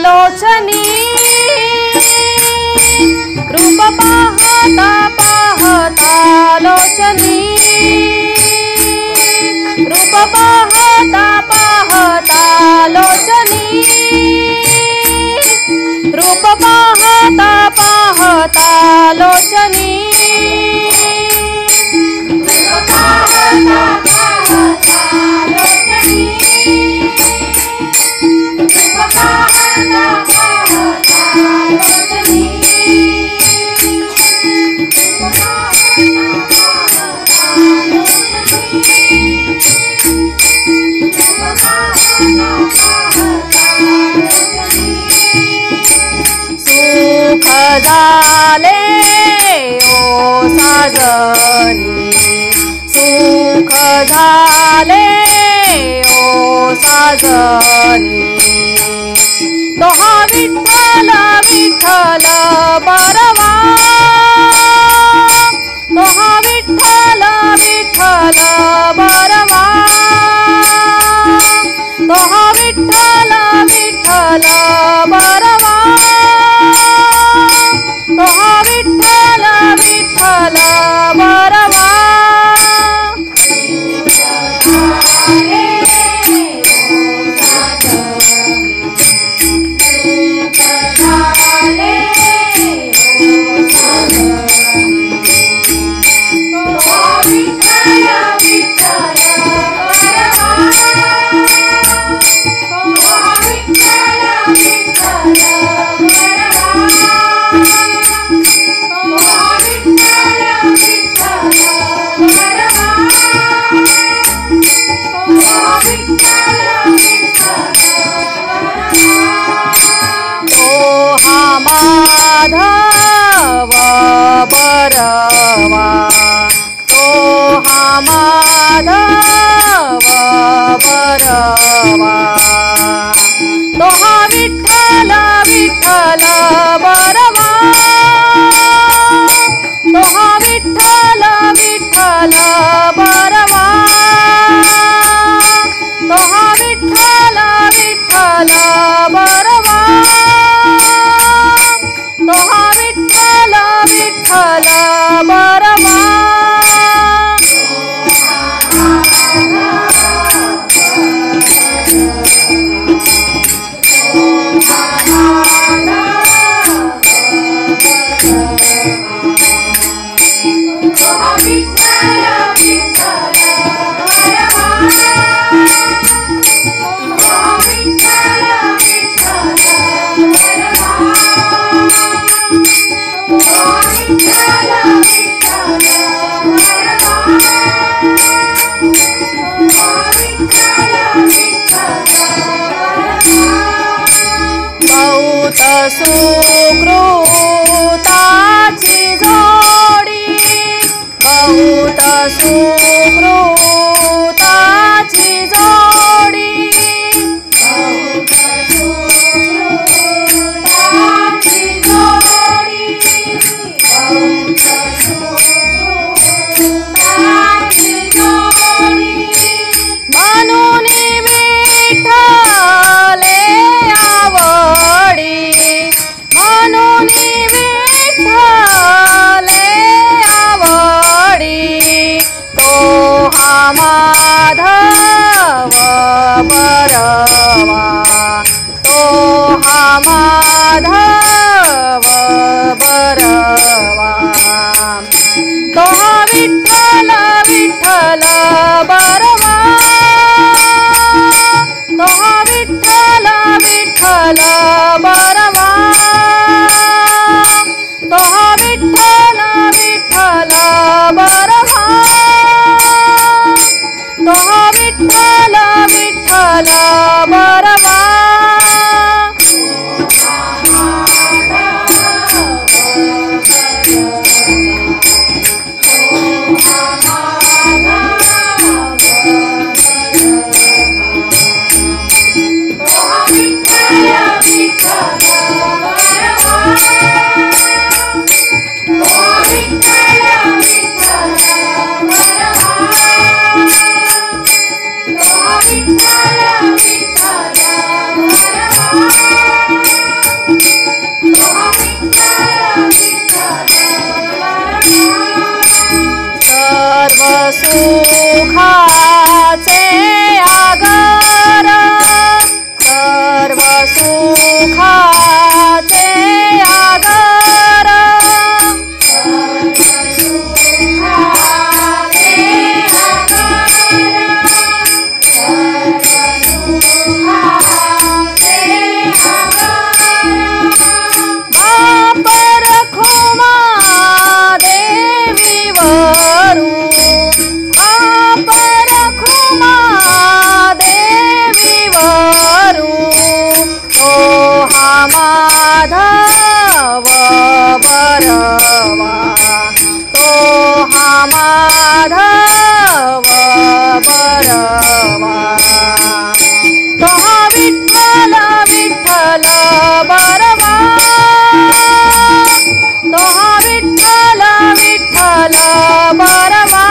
लोचनी रूप पाहता पाहता लोचनी रूप पाहता पाहता लोचनी रूप पाहता पाहता लोचनी रूप पाहता पाहता लोचनी रूप पाहता पाहता लोचनी सुख झाले ओ साजनी सुख झाले ओ साजनी तोहा विठ्ठल विठ्ठल बरवा तोहा विठ्ठल विठ्ठल बरवा तोहा विठ्ठल विठ्ठल बरवा तोहा विठ्ठल विठ्ठल बरवा माधव बरवा तोहा माधव बरवा तोहा विठ्ठल विठ्ठल बरवा तोहा विठ्ठल विठ्ठल बरवा तोहा विठ्ठल विठ्ठल बरवा तोहा विठ्ठल विठ्ठल बरवा बहुत सुकृताची जोडी बहुत सुकृताची जोडी बहुत सुकृताची जोडी बहुत सुकृताची जोडी म्हणून विठ्ठले आवडी म्हणून विठ्ठले आवडी तोहा माधव बरवा तोहा माधव बरवा तोहा विठ्ठल विठ्ठल बरवा तोहा विठ्ठल विठ्ठल बरवा तोहा विठ्ठल विठ्ठल बरवा तोहा विठ्ठल विठ्ठल बरवा विठ्ठल विठ्ठल सुखाचे आगर माधव बरवा तो हा माधव बरवा तो हा विठ्ठल विठ्ठल बरवा तो हा विठ्ठल विठ्ठल बरवा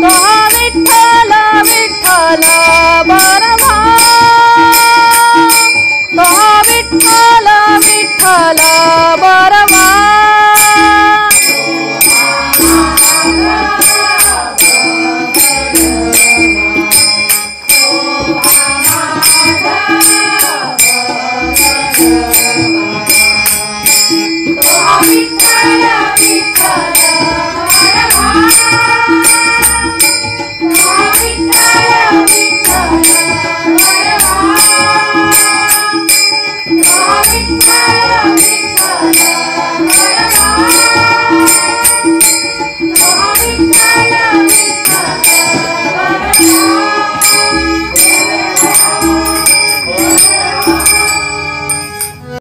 तो हा विठ्ठल विठ्ठल बरवा तो हा विठ्ठल विठ्ठल बरवा